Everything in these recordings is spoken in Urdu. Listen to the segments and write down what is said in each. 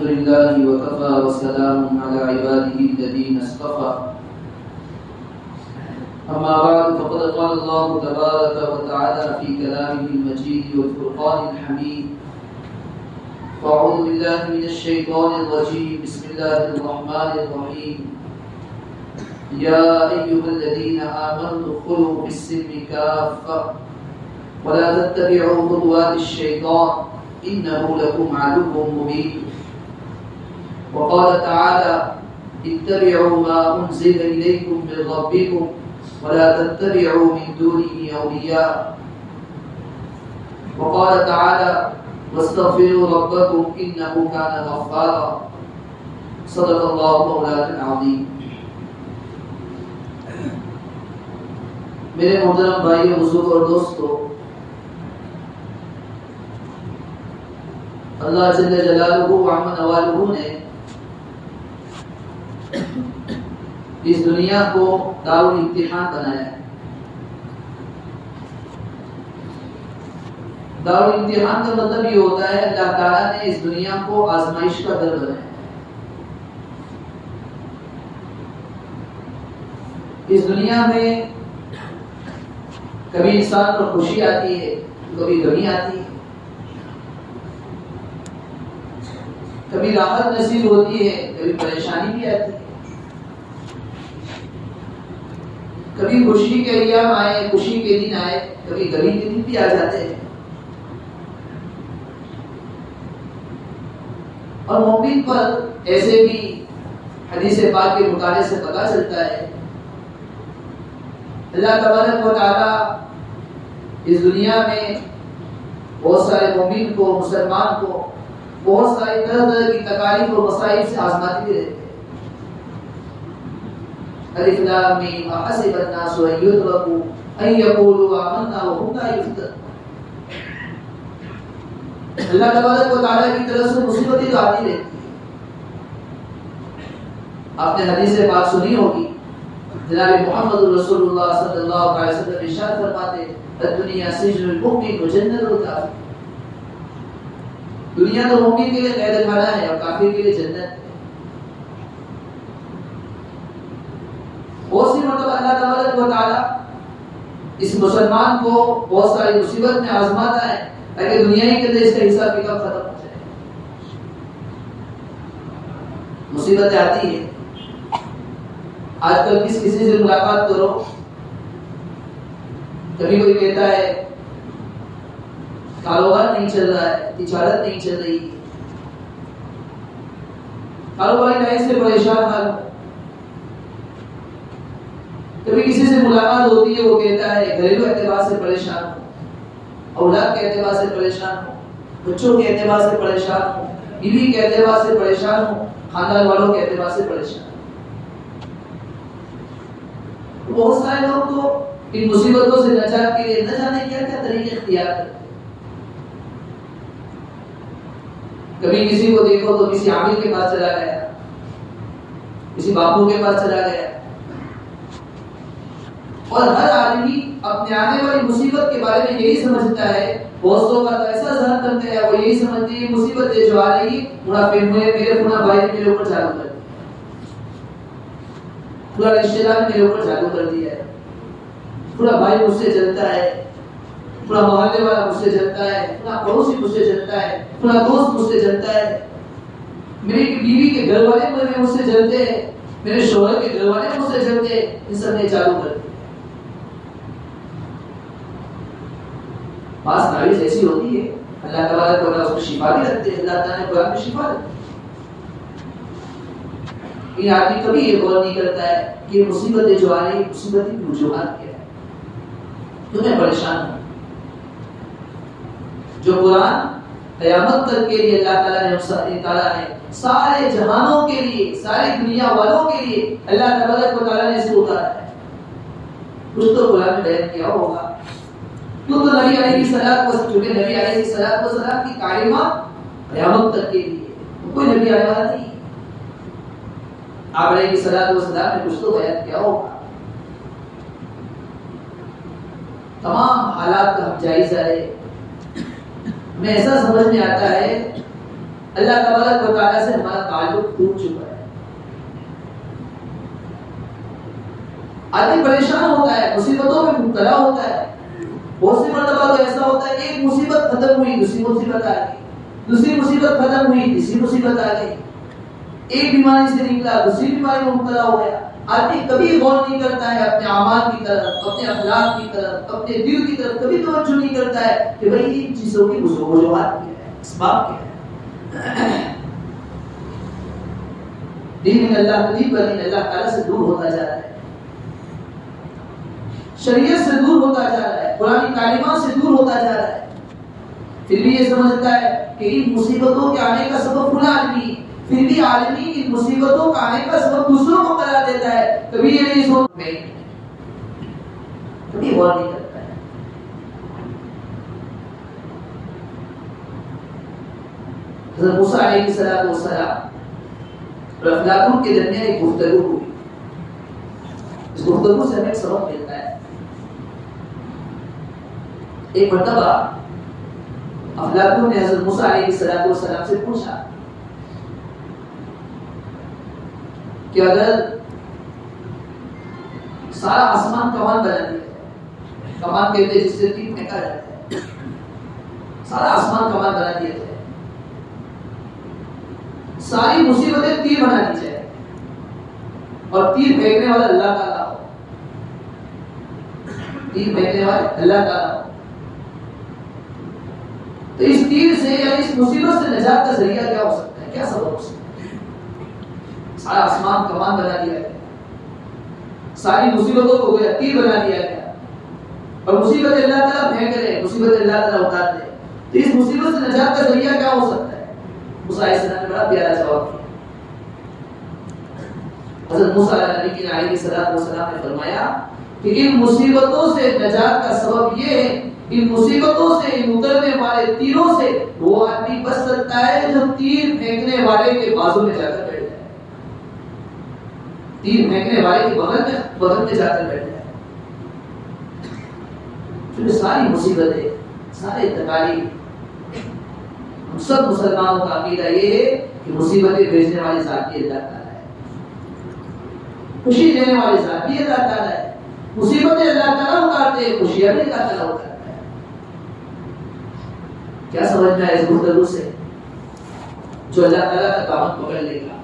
الحمد لله وكفى وسلام على عباده الذين اصطفى أما بعد فقد قال الله تبارك وتعالى في كلامه المجيد والفرقان الحميد فأعوذ بالله من الشيطان الرجيم بسم الله الرحمن الرحيم يا أيها الذين آمنوا ادخلوا في السلم كافة ولا تتبعوا خطوات الشيطان إنه لكم عدو مبين وقال تعالى اتبعوا ما أنزل إليكم من ربكم ولا تتبعوا من دونه أولياء وقال تعالى واستغفروا ربكم إنه كان غفارا صدق الله مولانا العظيم. میرے محترم بھائی بزرگ اور دوستو، اللہ جل جلالہ وعم نوالہ نے اس دنیا کو دارالامتحان بنایا ہے. دارالامتحان کا مطلب یہ ہوتا ہے اللہ تعالیٰ نے اس دنیا کو آزمائش کا گھر بنایا ہے. اس دنیا میں کبھی انسان پر خوشی آتی ہے، کبھی غمی آتی ہے، کبھی راحت نصیب ہوتی ہے، کبھی پریشانی بھی آتی ہے، کبھی خوشی کے ایام آئے، خوشی کے دن آئے، کبھی غمی کے دن بھی آ جاتے ہیں. اور مومن پر ایسے بھی حدیث پاک کے مطالعے سے پتہ چلتا ہے اللہ تبارک و تعالی اس دنیا میں بہت سارے مومن کو، مسلمان کو بہت ساری طرح طرح کی تکالیف اور مصائب سے آزماتے بھی رہتے ہیں. الف لام میم احسب الناس ان یترکوا ان یقولوا آمنا وهم لا یفتنون. اللہ تبارک و تعالی کی طرف سے مصیبتیں تو آتی رہتی ہیں. آپ نے حدیث پاک سنی ہوگی، جناب محمد رسول اللہ صلی اللہ علیہ وسلم ارشاد فرماتے ہیں الدنیا سجن المؤمن وجنت الکافر. دنیا تو مومن کے لیے قید خانہ ہے اور کافر کے لیے جنت ہے. بہت سی مرتبہ اللہ تبارک و تعالی اس مسلمان کو بہت ساری مصیبت میں آزماتا ہے تاکہ دنیا ہی کے اندر اس کا حساب کتاب ختم ہو جائے. مصیبتیں آتی ہیں. آج کل کسی سے ملاقات کرو، کبھی کوئی کہتا ہے کاروبار نہیں چل رہا ہے، تجارت نہیں چل رہی، کاروباری لائن سے پریشان حال. کبھی کسی سے ملاقات ہوتی ہے، وہ کہتا ہے گھریلو اعتبار سے پریشان ہوں، اولاد کے اعتبار سے پریشان ہوں، بچوں کے اعتبار سے پریشان ہوں، بیوی کے اعتبار سے پریشان ہوں، خاندان والوں کے اعتبار سے پریشان ہوں. بہت سارے لوگ تو ان مصیبتوں سے نجات کے لیے نہ جانے کیا کیا طریقے اختیار کرتے. کبھی کسی کو دیکھو تو کسی عامل کے پاس چلا گیا، کسی باپو کے پاس چلا گیا. اور ہر آدمی اپنے آنے والی مصیبت کے بارے میں یہی سمجھتا ہے. بہت لوگ کا ایسا ذہن کرتے ہیں، وہ یہی سمجھتے ہیں مصیبت جو آ رہی ہے میرے پورا بھائی نے میرے اوپر چالو کر دیا، پورا رشتے دار میرے اوپر چالو کر دیا ہے، پورا بھائی مجھ سے جلتا ہے، پورا محلے والا مجھ سے جلتا ہے، پورا پڑوسی مجھ سے جلتا ہے، پورا دوست مجھ سے جلتا ہے، میری بیوی کے گھر والے مجھ سے جلتے ہیں، میرے شوہر کے گھر والے مجھ سے جلتے ہیں. ان سب نے چالو کر دیا. بعض تعویذ ایسی ہوتی ہے اللہ تبارک و تعالیٰ اس کو شفا بھی رکھتے ہیں. اللہ تعالیٰ نے قرآن میں شفا رکھتے. یہ آدمی کبھی یہ غور نہیں کرتا ہے کہ مصیبتیں جو آ رہی ہیں مصیبتیں کی وجوہات کیا ہے. تمہیں پریشان ہو جو قرآن قیامت تک کے لیے اللہ تعالیٰ نے سارے جہانوں کے لیے، ساری دنیا والوں کے لیے اللہ تبارک و تعالیٰ نے اسے اتارا ہے. کچھ تو قرآن میں بیان کیا ہوگا. تو نبی علیہ السلام کی تعلیمات قیامت تک کے لیے، کوئی نبی آنے والا نہیں. آپ علیہ السلام نے کچھ تو بیان کیا ہوگا. تمام حالات کا ہم جائزہ ہے. میں ایسا سمجھ میں آتا ہے اللہ تبارک و تعالیٰ سے ہمارا تعلق ٹوٹ چکا ہے. آدمی پریشان ہوتا ہے، مصیبتوں میں مبتلا ہوتا ہے. بہت سی مرتبہ تو ایسا ہوتا ہے کہ ایک مصیبت ختم ہوئی دوسری مصیبت آ گئی، دوسری مصیبت ختم ہوئی تیسری مصیبت آ گئی، ایک بیماری سے نکلا دوسری بیماری میں مبتلا ہو گیا. آدمی کبھی غور نہیں کرتا ہے اپنے اعمال کی طرف، اپنے اخلاق کی طرف، اپنے دل کی طرف کبھی توجہ نہیں کرتا ہے کہ بھائی ان چیزوں کی وجوہات کیا ہے، اسباب کیا ہے. دین میں اللہ قریب کا دین اللہ تعالیٰ سے دور ہوتا جا رہا ہے، شریعت سے دور ہوتا جا رہا ہے، قرآن تعلیمات سے دور ہوتا جا رہا ہے. پھر بھی یہ سمجھتا ہے کہ ان مصیبتوں کے آنے کا سبب فلاں آدمی، پھر بھی عالمی ان مصیبتوں کا آنے کا سبب دوسروں کو قرار دیتا ہے. کبھی یہ نہیں سوچتا، کبھی غور نہیں کرتا ہے. حضرت موسیٰ علیہ السلام اور افلاطون کے درمیان ایک گفتگو ہوئی. اس گفتگو سے ہمیں ایک سبق ملتا ہے. ایک مرتبہ افلاطون نے حضرت موسیٰ علیہ السلام سے پوچھا کہ اگر سارا آسمان کمان بنا دیا جائے، کمان کہتے ہیں جس سے تیر پھینکا جاتا ہے، سارا آسمان کمان بنا دیا جائے، ساری مصیبتیں تیر بنا دی جائے اور تیر پھینکنے والا اللہ تعالیٰ ہو، تیر پھینکنے والا اللہ تعالیٰ ہو، تو اس تیر سے یا اس مصیبت سے نجات کا ذریعہ کیا ہو سکتا ہے، کیا سبب ہو سکتا ہے؟ سارا آسمان کمان بنا دیا گیا، ساری مصیبتوں کو گویا تیر بنا دیا گیا، اور مصیبت اللہ تعالیٰ پھینک رہے، مصیبت اللہ تعالیٰ اتار دے، تو اس مصیبت سے نجات کا ذریعہ کیا ہو سکتا ہے؟ موسیٰ علیہ السلام نے بڑا پیارا جواب دیا. حضرت موسیٰ علیہ السلام نے فرمایا کہ ان مصیبتوں سے نجات کا سبب یہ ہے، ان مصیبتوں سے، ان اترنے والے تیروں سے وہ آدمی بچ سکتا ہے جو تیر پھینکنے والے کے بازو میں جا کر بیٹھ جائے، تیر پھینکنے والے کے بغل میں جا کر بیٹھ جائے. کیونکہ ساری مصیبتیں، سارے تکالیف، ہم سب مسلمانوں کا عقیدہ یہ ہے کہ مصیبتیں بھیجنے والی ذات بھی اللہ تعالیٰ ہے، خوشی دینے والی ذات بھی اللہ تعالیٰ ہے. مصیبتیں اللہ تعالیٰ اتارتے ہیں، خوشیاں بھی اللہ تعالیٰ اتارتا ہے. کیا سمجھنا ہے اس گفتگو سے؟ جو اللہ تعالیٰ کا دامن پکڑ لے گا،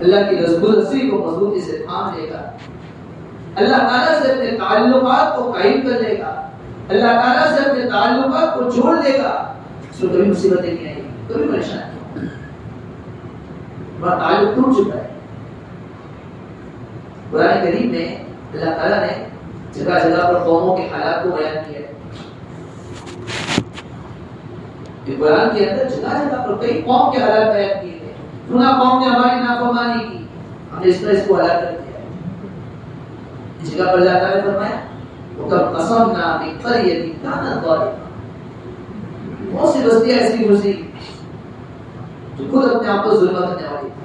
اللہ کی رسی کو مضبوطی سے تھام لے گا، اللہ تعالیٰ سے اپنے تعلقات کو قائم کر لے گا، اللہ تعالیٰ سے اپنے تعلقات کو جوڑ لے گا، اس کو کبھی مصیبتیں نہیں آئیں گی، کبھی پریشانی نہیں. ہمارا تعلق ٹوٹ چکا ہے. قرآن کریم میں اللہ تعالیٰ نے جگہ جگہ پر قوموں کے حالات کو بیان کیا ہے. قرآن کے اندر جگہ جگہ پر کئی قوم کے حالات بیان کیے ہیں. سنا قوم نے ہماری نافرمانی کی، ہم نے اس طرح اس کو ہلاک کر دیا. اس جگہ پر اللہ تعالیٰ نے فرمایا وَقَدْ قَصَمْنَا بِقَرْيَةٍ كَانَتْ ظَالِمَةً. بہت سی بستیاں ایسی گزری جو خود اپنے آپ کو ظلم کرنے والی تھی،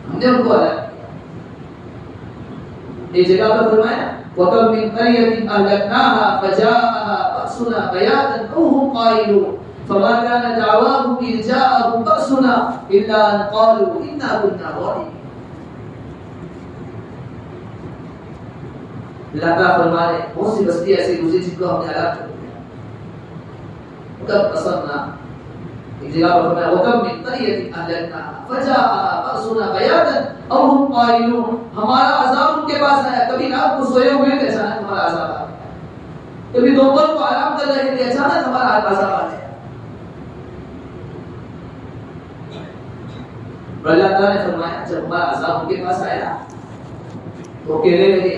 ہم نے ان کو ہلاک کیا. ایک جگہ پر فرمایا وَكَمْ مِنْ قَرْيَةٍ أَهْلَكْنَاهَا فَجَاءَهَا بَأْسُنَا بَيَاتًا أَوْ هُمْ قَائِلُونَ فَمَا كَانَ دَعْوَاهُمْ إِذْ جَاءَهُم بَأْسُنَا إِلَّا أَن قَالُوا إِنَّا كُنَّا ظَالِمِينَ. اللہ تعالیٰ فرما رہے ہیں بہت سی بستی ایسی گزری جن کو ہم نے ہلاک کر دیا. وَقَدْ قَصَمْنَا، ایک جگہ پر فرمایا وَكَمْ مِنْ قَرْيَةٍ أَهْلَكْنَاهَا فَجَاءَهَا بَأْسُنَا بَيَاتًا أَوْ هُمْ قَائِلُونَ. ہمارا عذاب ان کے پاس آیا، کبھی رات کو سوئے ہوئے تھے اچانک ہمارا عذاب آ گیا، کبھی دوپہر کو آرام کر رہے تھے اچانک ہمارا عذاب آ گیا. اللہ تعالیٰ نے فرمایا جب ہمارا عذاب ان کے پاس آیا تو کہنے لگے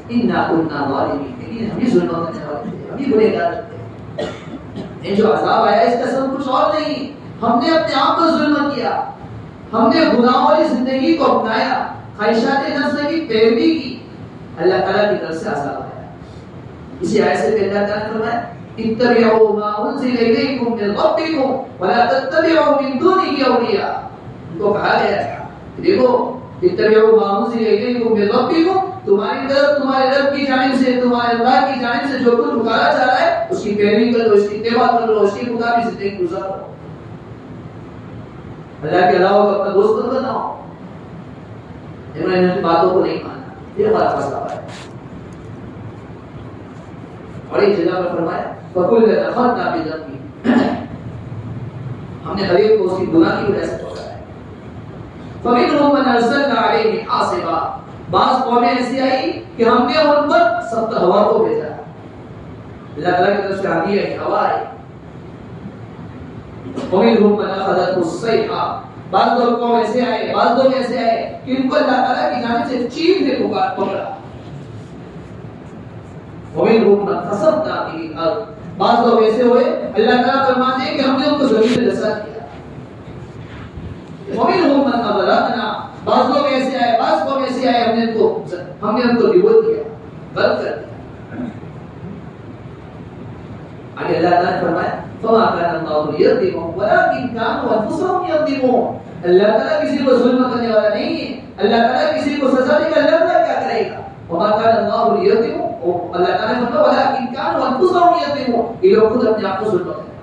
اِنَّا كُنَّا ظَالِمِينَ، ہم ہی ظلم کرنے والے تھے، ہم ہی گنہگار تھے. یہ جو عذاب آیا اس کا سبب کچھ اور نہیں، ہم نے اپنے آپ پر ظلم کیا، ہم نے گناہوں والی زندگی کو اپنایا، خواہشات نفس کی پیروی کی، اللہ تعالیٰ کی طرف سے عذاب آیا. اسی آیت سے اللہ تعالیٰ نے فرمایا اتبعوا ما انزل الیکم من ربکم ولا تتبعوا من دونه اولیاء. ان کو کہا گیا دیکھو اتبعوا ما انزل الیکم من ربکم، تمہاری طرف تمہارے رب کی جانب سے، تمہارے اللہ کی جانب سے جو کچھ اتارا جا رہا ہے اس کی پیروی کرو، اس کی اتباع کرو، اس کے مطابق زندگی گزارو۔ اللہ کے علاوہ کو اپنا دوست نہ بناؤ۔ انہوں نے ان باتوں کو نہیں مانا، یہ ہمارا مسئلہ ہے۔ اور ایک جگہ پر فرمایا فَكُلًّا أَخَذْنَا بِذَنبِهِ، ہم نے ہر ایک کو اس کی گناہ کی وجہ سے پکڑا ہے۔ فَمِنْهُمْ مَنْ أَرْسَلْنَا عَلَيْهِ حَاصِبًا، بعض قومیں ایسی آئی کہ ہم نے ان پر سخت ہوا کو بھیجا، اللہ تعالیٰ کی طرف سے آندھی ہے، ہوا ہے۔ وَمِنْهُمْ مَنْ أَخَذَتْهُ الصَّيْحَةُ، بعض لوگ ایسے آئے، بعض لوگ ایسے آئے کہ ان کو اللہ تعالیٰ کی جانب سے چیخ نے پکڑا۔ وَمِنْهُمْ مَنْ خَسَفْنَا بِهِ الْأَرْضَ، بعض لوگ ایسے ہوئے اللہ تعالیٰ فرماتے ہیں کہ ہم نے ان کو زمین میں دھسا دیا۔ وَمِنْهُمْ مَنْ أَغْرَقْنَا، بعض لوگ ایسے آئے، بعض قوم ایسے آئے ہم نے ان کو ڈبو دیا، غرق کر دیا۔ آگے اللہ تعالیٰ نے فرمایا فَمَا كَانَ اللَّهُ لِيَظْلِمَهُمْ وَلَٰكِنْ كَانُوا أَنفُسَهُمْ يَظْلِمُونَ، اللہ تعالیٰ کسی کو ظلم کرنے والا نہیں ہے، اللہ تعالیٰ کسی کو سزا دے گا، اللہ تعالیٰ کیا کرے گا؟ وَمَا كَانَ اللَّهُ لِيَظْلِمَهُمْ، اللہ تعالیٰ نے فرمایا وَلَٰكِنْ كَانُوا أَنفُسَهُمْ يَظْلِمُونَ، یہ لوگ خود اپنے آپ کو ظلم کرتے ہیں۔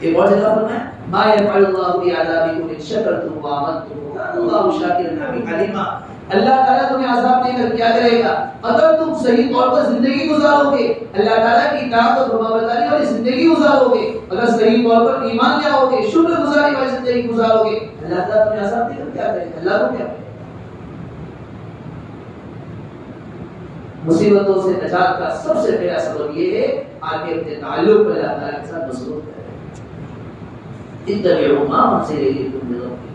ایک اور جگہ فرمایا مَا يَفْعَلُ اللَّهُ بِعَذَابِكُمْ إِن شَكَرْتُمْ وَآمَنْتُمْ وَكَانَ اللَّهُ شَاكِرًا عَلِيمًا، اللہ تعالیٰ تمہیں عذاب دے کر کیا کرے گا اگر تم صحیح طور پر زندگی گزارو گے، اللہ تعالیٰ کی اطاعت اور فرمانبرداری والی زندگی گزارو گے، اگر صحیح طور پر ایمان لے آؤ گے، شکر گزاری والی زندگی گزارو گے، اللہ تعالیٰ تمہیں عذاب دے کر کیا کرے گا؟ اللہ کو کیا کرے گا؟ مصیبتوں سے نجات کا سب سے پہلا سبب یہ ہے آدمی اپنے تعلق کو اللہ تعالیٰ کے ساتھ مضبوط کرے۔ اتبعوا ما انزل الیکم من ربکم،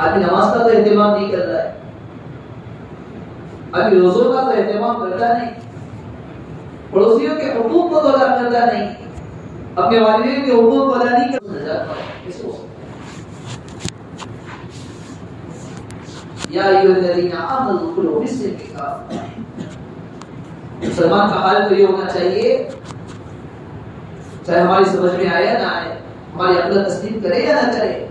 آدمی نماز کا تو اہتمام نہیں کر رہا ہے، آدمی روزوں کا تو اہتمام کرتا نہیں، پڑوسیوں کے حقوق کو تو ادا کرتا نہیں، اپنے والدین کے حقوق کو ادا نہیں کرتا، نجات پائے کس کو؟ یا ایھا الذین آمنوا ادخلوا فی السلم کافۃ، مسلمان کا حال تو یہ ہونا چاہیے، چاہے ہماری سمجھ میں آئے یا نہ آئے، ہماری عقل تسلیم کرے یا نہ کرے،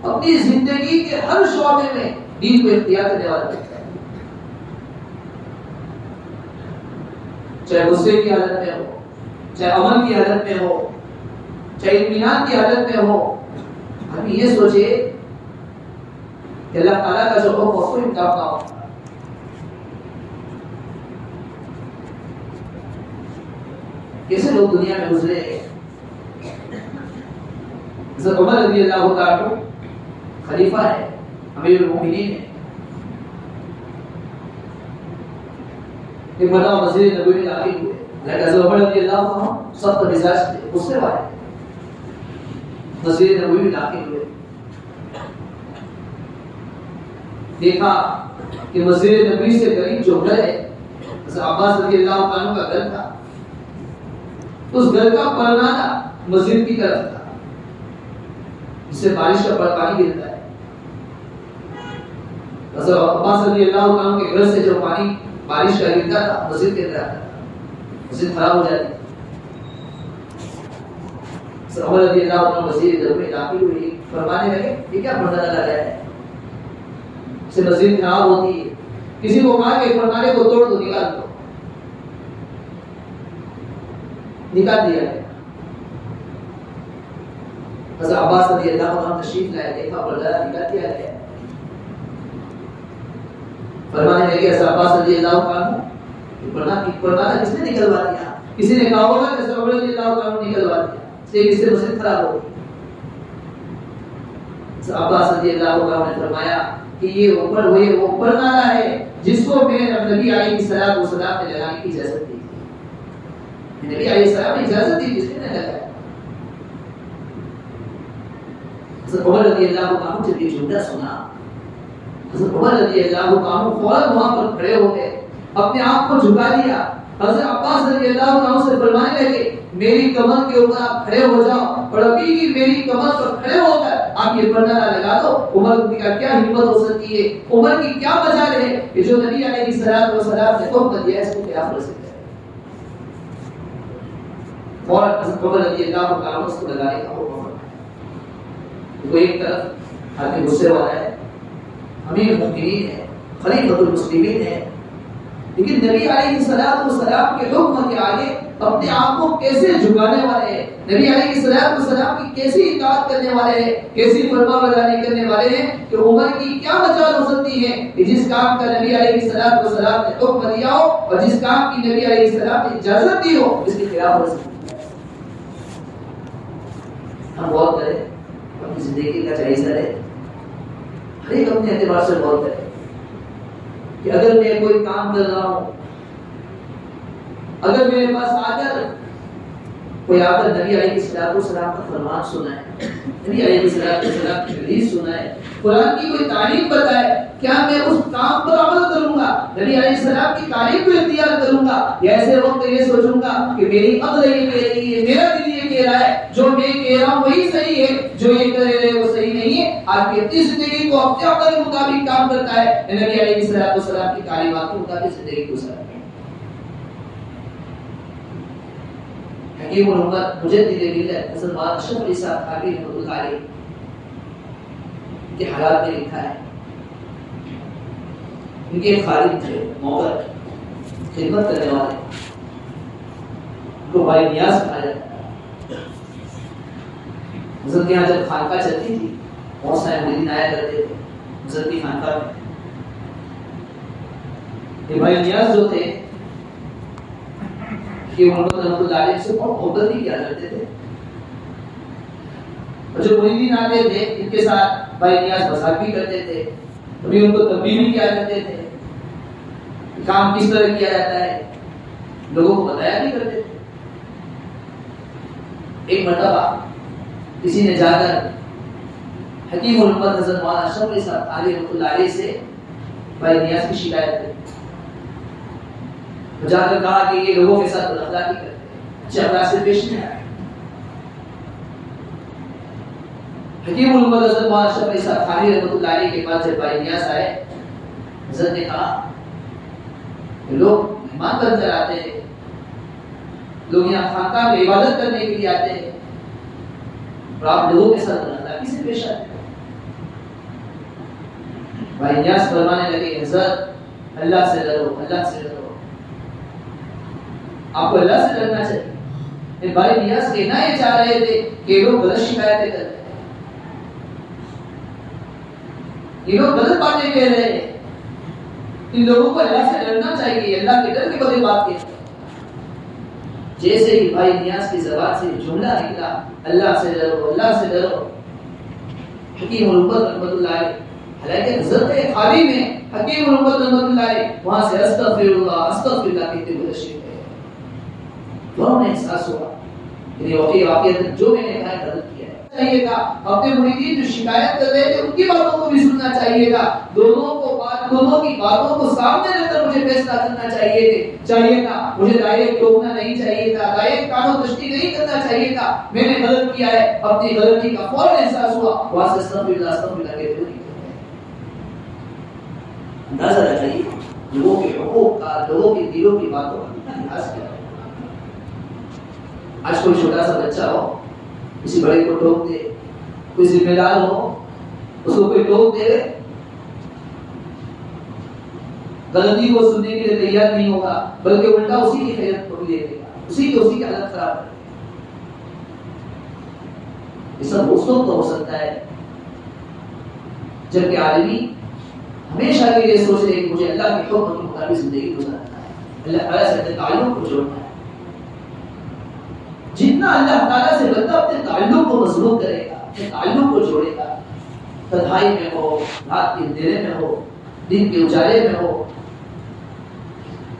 اپنی زندگی کے ہر شعبے میں دین کو اختیار کرنے والا بنتا ہے، چاہے غصے کی حالت میں ہو، چاہے امن کی حالت میں ہو، چاہے اطمینان کی حالت میں ہو، ہم یہ سوچے کہ اللہ تعالیٰ کا جو حکم اس کو انکار نہ ہو۔ کیسے لوگ دنیا میں گزرے ہیں؟ حضرت عمر رضی اللہ تعالیٰ عنہ خلیفہ ہے، امیر المومنین ہے، ایک مرتبہ مسجد نبوی میں داخل ہوئے، لیکن حضرت عمر رضی اللہ عنہ سخت مزاج تھے، غصے والے، مسجد نبوی میں داخل ہوئے، دیکھا کہ مسجد نبوی سے قریب جو گھر ہے حضرت عباس رضی اللہ عنہ کا گھر تھا، اس گھر کا پرنانا مسجد کی طرف تھا، جس سے بارش کا پانی گرتا ہے، حضرت عباس رضی اللہ عنہ کے گھر سے جو پانی بارش کا گرتا تھا مسجد کے اندر آتا تھا، مسجد خراب ہو جاتی۔ عمر رضی اللہ عنہ مسجد میں داخل ہوئے، فرمانے لگے یہ کیا پردہ لگا ہے، سے مسجد خراب ہوتی ہے، کسی کو کہا کہ پردے کو توڑ دو، نکال دو، نکال دیا ہے۔ حضرت عباس رضی اللہ عنہ تشریف لائے، دیکھا پردہ نکال دیا ہے، فرمانے لگے حضرت عباس رضی اللہ عنہ پردہ کس نے نکلوا دیا؟ کسی نے کہا ہوگا کہ حضرت عمر رضی اللہ عنہ نکلوا دیا، اس لیے کس سے مسجد خراب ہو گئی۔ حضرت عباس رضی اللہ عنہ نے فرمایا کہ یہ وہ پردہ ہے جس کو میں نبی علیہ السلام نے لگانے کی اجازت دی، نبی علیہ السلام نے اجازت دی، جس نے لگایا۔ حضرت عمر رضی اللہ عنہ جب یہ جملہ سنا، حضرت عمر رضی اللہ عنہ فوراً وہاں پر کھڑے ہو گئے، اپنے آپ کو جھکا دیا، حضرت عباس رضی اللہ عنہ سے فرمانے لگے میری کمر کے اوپر آپ کھڑے ہو جاؤ، اور ابھی کی میری کمر پر کھڑے ہو کر آپ یہ پردہ لگا دو۔ عمر کا کیا ہمت ہو سکتی ہے، عمر کی کیا مجال ہے کہ جو نبی علیہ السلام نے حکم دیا اس کو خلاف ورزی کرے۔ اور حضرت عمر رضی اللہ عنہ اس کو لگانے کا حکم، تو ایک طرف حاکم غصے والا ہے، امیر المؤمنین ہے، خلیفۃ المسلمین ہے، لیکن نبی علیہ السلام کے حکم کے آگے اپنے آپ کو کیسے جھکانے والے ہیں، نبی علیہ السلام کی کیسی اطاعت کرنے والے ہیں، کیسی فرما برداری کرنے والے ہیں کہ عمر کی کیا مجال ہو سکتی ہے کہ جس کام کا نبی علیہ السلام نے حکم دیا ہو اور جس کام کی نبی علیہ السلام نے اجازت دی ہو اس کے خلاف ہو سکتی ہے۔ ہم غور کریں، اپنی زندگی کا جائزہ لیں، ہر ایک اپنے اعتبار سے غور کرے کہ اگر میں کوئی کام کر رہا ہوں، اگر میرے پاس کوئی آ کر نبی علیہ السلام کا فرمان سنا ہے، نبی علیہ السلام کی حدیث سنا ہے، قرآن کی کوئی تعلیم بتائے، کیا میں اس کام پر عمل کروں گا، نبی علیہ السلام کی تعلیم کو اختیار کروں گا، یا ایسے وقت یہ سوچوں گا کہ میری عقل یہ کہہ رہی ہے، میرا دل یہ کہہ رہا ہے، جو میں کہہ رہا ہوں وہی صحیح ہے، جو یہ کہہ رہے ہیں وہ صحیح نہیں ہے، آپ کی اپنی زندگی کو اپنے عقل کے مطابق کام کرتا ہے، نبی علیہ السلام کی تعلیمات کے مطابق زندگی گزارتا ہے۔ حکیم الامت مجدد ملت حضرت مولانا اشرف علی صاحب تھانوی رحمۃ اللہ علیہ کے حالات میں لکھا ہے، ان کے خادم تھے موقر، خدمت کرنے والے، ان کو بھائی نیاز کہا جاتا ہے۔ حضرت کے یہاں جب خانقاہ چلتی تھی بہت سارے مریدین آیا کرتے تھے حضرت کی خانقاہ میں۔ یہ بھائی نیاز جو تھے کہ محمد رحمۃ اللہ علیہ سے بہت محبت بھی کیا کرتے تھے، اور جو مریدین آتے تھے ان کے ساتھ بھائی نیاز مذاق بھی کرتے تھے، کبھی ان کو تنبیہ بھی کیا کرتے تھے، کام کس طرح کیا جاتا ہے لوگوں کو بتایا بھی کرتے تھے۔ ایک مرتبہ کسی نے جا کر حکیم الامت حضرت مولانا اشرف علی صاحب تھانوی رحمۃ اللہ علیہ سے بھائی نیاز کی شکایت کی، جا کر کہا کہ یہ لوگوں کے ساتھ بداخلاقی کرتے ہیں، اچھے اخلاق سے پیش نہیں آئے۔ حکیم الامت حضرت مولانا اشرف علی صاحب تھانوی رحمۃ اللہ علیہ کے پاس جب بھائی نیاز آئے، حضرت نے کہا کہ لوگ مہمان بن کر آتے ہیں، لوگ یہاں خانقاہ میں عبادت کرنے کے لیے آتے ہیں، اور آپ لوگوں کے ساتھ بداخلاقی سے پیش آتے ہیں۔ بھائی نیاز فرمانے لگے، حضرت اللہ سے ڈرو، اللہ سے ڈرو، آپ کو اللہ سے ڈرنا چاہیے۔ بھائی نیاز کہنا یہ چاہ رہے تھے کہ لوگ غلط شکایتیں کر رہے ہیں، یہ لوگ غلط باتیں کہہ رہے ہیں، ان لوگوں کو اللہ سے ڈرنا چاہیے، اللہ کے ڈر کے بڑے بات کہتے ہیں۔ جیسے ہی بھائی نیاز کی زبان سے جملہ نکلا اللہ سے ڈرو، اللہ سے ڈرو، حکیم الامت رحمۃ اللہ علیہ، حالانکہ حضرت خالی میں حکیم الامت رحمۃ اللہ علیہ وہاں سے استغفر اللہ کہتے ہوئے تشریف لے گئے۔ دونوں نے احساس ہوا کہ واقعیت جو میں نے کہا ہے غلط کیا ہے، چاہیے گا اپنے مریدین جو شکایت کر رہے تھے ان کی باتوں کو بھی سننا چاہیے گا، دونوں کی باتوں کو سامنے رکھ کر مجھے فیصلہ کرنا چاہیے گا، مجھے ڈائریکٹ ٹوکنا نہیں چاہیے گا، ڈائریکٹ کانوں کشتی نہیں کرنا چاہیے گا، میں نے غلط کیا ہے، اپنی غلطی کا فوراً احساس ہوا، وہاں سے استغفر اللہ کہتے ہوئے اندازہ لگائیے لوگوں کے حقوق کا، لوگوں کے دلوں کی باتوں کا کتنا لحاظ کیا ہے۔ آج کوئی چھوٹا سا بچہ ہو کسی بڑے کو ٹوک دے، کوئی ذمہ دار ہو اس کو کوئی ٹوک دے، غلطی کو سننے کے لیے تیار نہیں ہوگا، بلکہ الٹا اسی کی خیرت کو بھی لے لے گا، اسی کی حالت خراب کر دے گا۔ یہ سب اس وقت ہو سکتا ہے جبکہ آدمی ہمیشہ کے لیے سوچ رہے کہ مجھے اللہ کے حکم کے مطابق زندگی گزارنا ہے، اللہ تعالیٰ سے اپنے تعلق کو جوڑنا ہے۔ جتنا اللہ تعالیٰ سے بندہ اپنے تعلق کو مضبوط کرے گا، اپنے تعلق کو جوڑے گا، تنہائی میں ہو، رات کے اندھیرے میں ہو، دن کے اجالے میں ہو،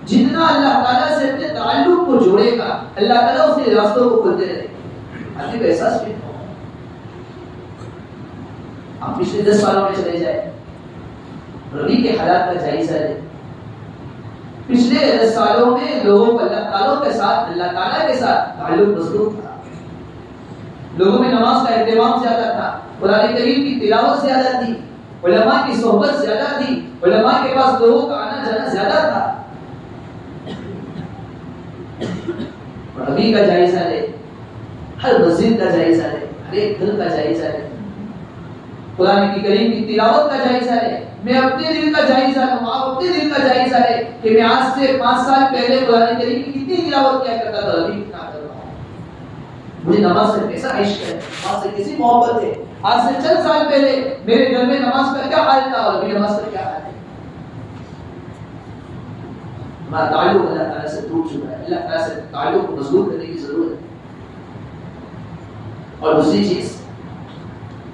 جتنا اللہ تعالیٰ سے اپنے تعلق کو جوڑے گا اللہ تعالیٰ اس کے راستوں کو کھولتے رہے گا۔ آپ کو احساس بھی ہو، آپ پچھلے 10 سالوں میں چلے جائیں، ربی کے حالات کا جائزہ لیں، پچھلے 10 سالوں میں لوگوں کو اللہ تعالیٰ کے ساتھ تعلق مضبوط تھا، لوگوں میں نماز کا اہتمام زیادہ تھا، قرآن کریم کی تلاوت زیادہ تھی، علماء کی صحبت زیادہ تھی، علماء کے پاس لوگوں کا آنا جانا زیادہ تھا۔ اور ابھی کا جائزہ لے، ہر مسجد کا جائزہ لے، ہر ایک گھر کا جائزہ لے، قرآن کی کریم کی تلاوت کا جائزہ ہے، میں اپنے دل کا جائزہ لوں، آپ اپنے دل کا جائزہ ہے کہ میں آج سے 5 سال پہلے قرآن کریم کی کتنی تلاوت کیا کرتا تھا، ابھی کتنا کر رہا ہوں۔ مجھے نماز سے کیسا عشق ہے، نماز سے کیسی محبت ہے، آج سے چند سال پہلے میرے گھر میں نماز کا کیا حال تھا اور ابھی نماز کا کیا حال ہے۔ ہمارا تعلق اللہ تعالیٰ سے ٹوٹ چکا ہے، اللہ تعالیٰ سے تعلق کو مضبوط کرنے کی ضرورت ہے۔ اور دوسری چیز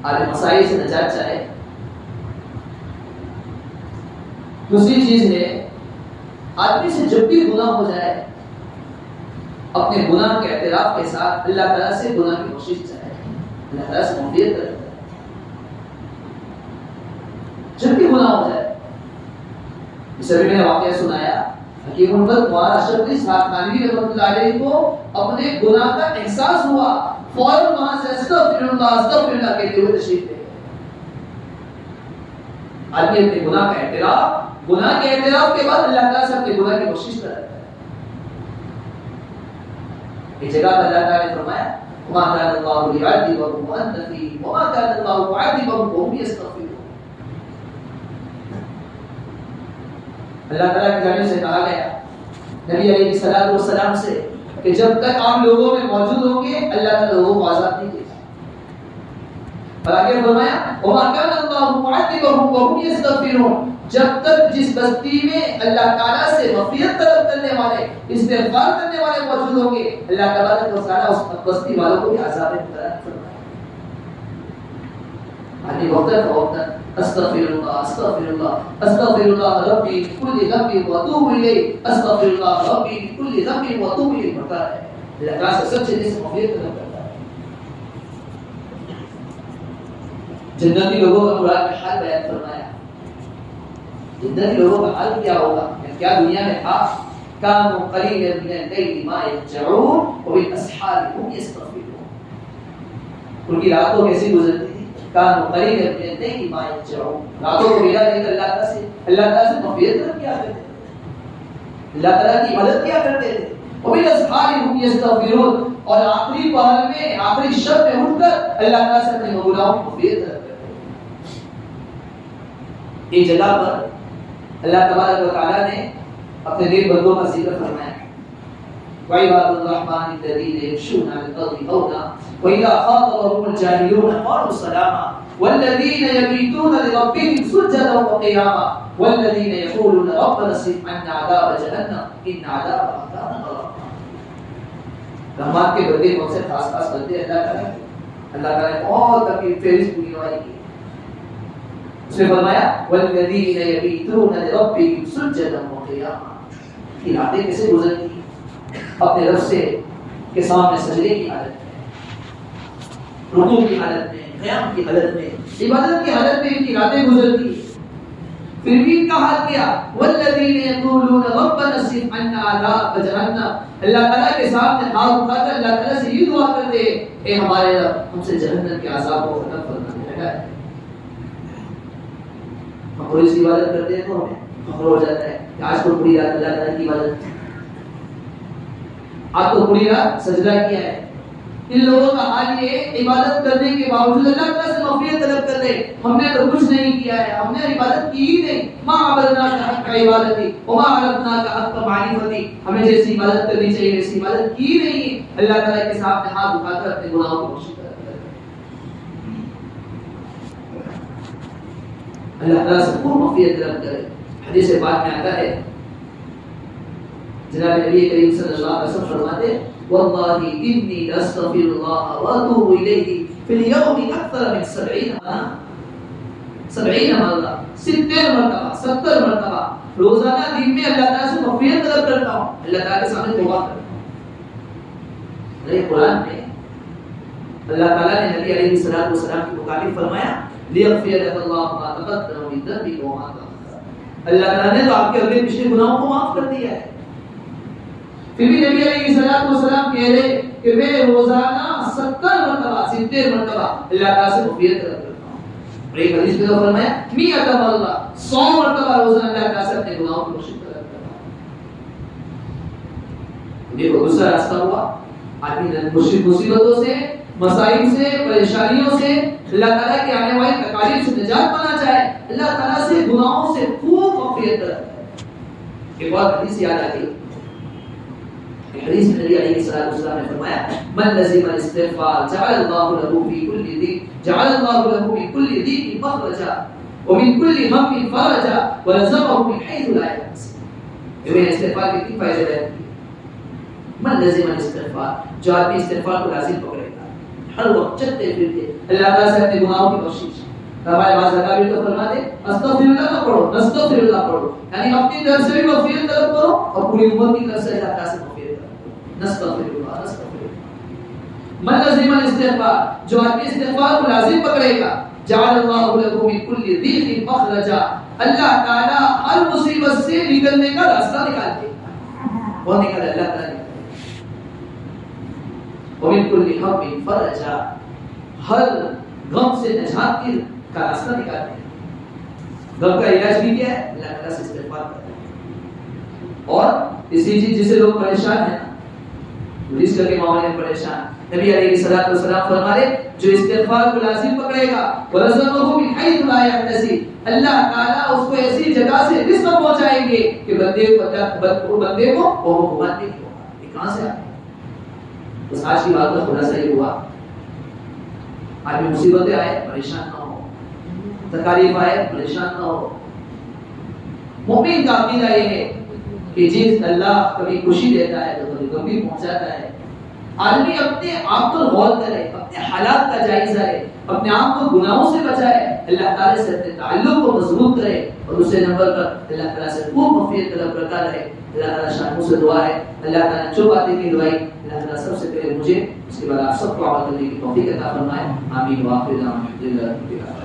آج مسائل سے نجات چاہے، دوسری چیز ہے آدمی سے جب بھی گناہ ہو جائے اپنے گناہ کے اعتراف کے ساتھ اللہ تعالیٰ سے گناہ کی کوشش چاہے، اللہ تعالیٰ سے معافیت کرے۔ جب بھی گناہ ہو جائے، اس ابھی میں نے واقعہ سنایا حکیم الامت مولانا اشرف علی صاحب تھانوی رحمۃ اللہ علیہ کو اپنے گناہ کا احساس ہوا، فوراً وہاں سے استغفر اللہ کہتے ہوئے تشریف لے گئے۔ آدمی اپنے گناہ کا اعتراف، گناہ کے اعتراف کے بعد اللہ تعالیٰ سے اپنے گناہ کی کوشش کرتا ہے۔ ایک جگہ پر اللہ تعالیٰ نے فرمایا وما كان الله ليعذبهم وانت فيهم وما كان الله معذبهم وهم يستغفرون۔ اللہ تعالیٰ کی جانب سے کہا گیا نبی علیہ الصلوۃ والسلام سے کہ جب تک آپ لوگوں میں موجود ہوں گے اللہ تعالیٰ لوگوں کو عذاب نہیں دے گا۔ اور آگے فرمایا وما كان الله معذبهم وهم يستغفرون، جب تک جس بستی میں اللہ تعالیٰ سے مغفرت طلب کرنے والے، استغفار کرنے والے موجود ہوں گے اللہ تبارک و تعالیٰ اس بستی والوں کو بھی عذاب مقرر فرمائے۔ آدمی وقتاً فوقتاً استغفر اللہ استغفر اللہ استغفر اللہ ربی کل ذنب واتوب الیہ استغفر اللہ ربی کل ذنب واتوب الیہ پڑھتا ہے، اللہ تعالیٰ سے سچے دل سے مغفرت طلب کرتا ہے۔ جنتی لوگوں کا قرآن میں حال بیان فرمایا، جنتی لوگوں کا حال کیا ہوگا، کیا دنیا میں تھا، كانوا قليلا من الليل ما يهجعون وبالاسحار هم يستغفرون، ان کی راتوں کیسی گزرتی تھی، كانوا قليلا من الليل ما يهجعون، راتوں کو ملا نہیں اللہ تعالیٰ سے مغفرت کیا کرتے تھے، اللہ تعالیٰ کی مدد کیا کرتے تھے، وبالاسحار هم يستغفرون، اور آخری پہر میں آخری شب میں اٹھ کر اللہ تعالیٰ سے اپنے گناہوں کی مغفرت کرتے تھے۔ ایک جگہ پر اللہ تبارک و تعالیٰ نے اپنے نیک بندوں کا ذکر فرمایا، وعباد الرحمن الذین یمشون علی الارض ہونا وَإِذَا خَاطَبَهُمُ الْجَاهِلُونَ قَالُوا سَلَامًا وَالَّذِينَ يَبِيتُونَ لِرَبِّهِمْ سُجَّدًا وَقِيَامًا وَالَّذِينَ يَقُولُونَ رَبَّنَا اصْرِفْ عَنَّا عَذَابَ جَهَنَّمَ إِنَّ عَذَابَهَا كَانَ غَرَامًا۔ رحمت کے بندے کون سے خاص خاص بندے اللہ تعالیٰ نے بہت اپنی فہرست پوری نمائی کی۔ اس نے فرمایا والذین یبیتون لربہم سجدا وقیاما، یہ راتیں کیسے گزرتی اپنے رب سے کے سامنے سجدے کی حالت میں، رکوع کی حالت میں، قیام کی حالت میں، عبادت کی حالت میں ان کی راتیں گزرتی ہیں۔ پھر بھی ان کا حال کیا والذین یقولون ربنا اصرف عنا عذاب جہنم، اللہ تعالیٰ کے سامنے ہاتھ اٹھا کر اللہ تعالیٰ سے یہ دعا کرتے اے ہمارے رب ہم سے جہنم کے عذاب کو ختم فرما دے لگا ہے۔ اور اس کی عبادت کرتے ہیں تو ہمیں فخر ہو جاتا ہے کہ آج تو پوری رات اللہ تعالیٰ کی عبادت، آج تو پوری رات سجدہ کیا ہے۔ ان لوگوں کا حال یہ عبادت کرنے کے باوجود اللہ تعالیٰ سے مغفرت طلب کر رہے، ہم نے تو کچھ نہیں کیا ہے، ہم نے عبادت کی ہی نہیں، ما عبدناک حق عبادتی وما عرفناک حق معرفتی، ہمیں جیسی عبادت کرنی چاہیے ویسی عبادت کی نہیں۔ اللہ تعالیٰ کے سامنے ہاتھ اٹھا کر اپنے گناہوں کو معافی طلب کرتے، اللہ تعالیٰ سے خوب مغفرت طلب کرے۔ حدیث پاک میں آتا ہے جناب نبی کریم صلی اللہ علیہ وسلم فرماتے واللہ انی لاستغفر اللہ واتوب الیہ فی اليوم اکثر من 70 مرہ، 70 مرتبہ 70 مرتبہ روزانہ دن میں اللہ تعالیٰ سے مغفرت طلب کرتا ہوں، اللہ تعالیٰ کے سامنے توبہ کرتا ہوں۔ یہ قرآن میں اللہ تعالیٰ نے نبی علیہ الصلوۃ والسلام کی مخاطب فرمایا لیغفر لك الله ما تقدم من ذنبك وما تأخر، اللہ تعالیٰ نے تو آپ کے اگلے پچھلے گناہوں کو معاف کر دیا ہے۔ پھر بھی نبی علیہ الصلوۃ والسلام کہہ رہے کہ میں روزانہ 70 مرتبہ 70 مرتبہ اللہ تعالیٰ سے مغفرت طلب کرتا ہوں۔ اور ایک حدیث میں فرمایا 100 مرہ 100 مرتبہ روزانہ اللہ تعالیٰ سے اپنے گناہوں کی معافی طلب کرتا ہوں۔ دیکھو دوسرا راستہ ہوا آدمی مصیبتوں سے، مسائل سے، پریشانیوں سے اللہ تعالیٰ کی آنے والی تکالیف سے نجات پانا چاہے، اللہ تعالیٰ سے گناہوں سے خوب مغفرت طلب کرے۔ ایک اور حدیث یاد آتی ہے، حدیث میں نبی علیہ السلام نے فرمایا من لزم الاستغفار جعل اللہ له في كل ضيق جعل الله له من كل ضيق مخرجا ومن كل هم فرجا ورزقه من حيث لا يحتسب۔ یہ استغفار کے تین فائدے ہیں۔ من لزم الاستغفار، جو آدمی استغفار کو لازم پکڑے گا، ہر وقت چلتے پھرتے اللہ تعالیٰ سے اپنے گناہوں کی بخشش، ہمارے بعض زکاوی تو فرماتے استغفر اللہ نہ پڑھو، نستغفر اللہ پڑھو، یعنی اپنی طرف سے بھی مغفرت طلب کرو اور پوری امت کی طرف سے اللہ تعالیٰ سے مغفرت طلب، نستغفر اللہ نستغفر اللہ۔ من لزم الاستغفار، جو آدمی استغفار کو لازم پکڑے گا، جعل اللہ له من كل ضيق مخرجا، اللہ تعالیٰ ہر مصیبت سے نکلنے کا راستہ نکال دے گا، وہ نکال اللہ تعالیٰ ومن كل هم فرجا، ہر غم سے نجات کا راستہ نکالتے ہیں۔ غم کا علاج بھی کیا ہے؟ اللہ تعالیٰ سے استغفار کرنا ہے۔ اور اسی چیز جسے لوگ پریشان ہیں، رزق کے معاملے میں پریشان، نبی علیہ الصلوۃ والسلام فرما رہے جو استغفار کو لازم پکڑے گا ورزقه من حيث لا يحتسب، اللہ تعالیٰ اس کو ایسی جگہ سے رزق پہنچائیں گے کہ بندے کو وہ حکومت نہیں ہوگا، یہ کہاں سے آئے؟ بس آج کی بات کا خلاصہ یہ ہوا، آدمی مصیبتیں آئے پریشان نہ ہو، تکالیف آئے پریشان نہ ہو۔ مومن کا عقیدہ یہ ہے کہ جس اللہ کبھی خوشی دیتا ہے تو کبھی غم بھی پہنچاتا ہے۔ آدمی اپنے آپ پر غور کرے، اپنے حالات کا جائزہ لے، اپنے آپ کو گناہوں سے بچائے، اللہ تعالیٰ سے اپنے تعلق کو مضبوط کرے اور دوسرے نمبر پر اللہ تعالیٰ سے خوب مغفرت طلب کرتا رہے۔ اللہ تعالیٰ شان سے دعا ہے، اللہ تعالیٰ جو باتیں کی دعائی اللہ تعالیٰ سب سے پہلے مجھے، اس کے بعد آپ سب کو عمل کرنے کی توفیق عطا فرمائے۔ آمین۔ وآخر دعوانا الحمدللہ رب العالمین۔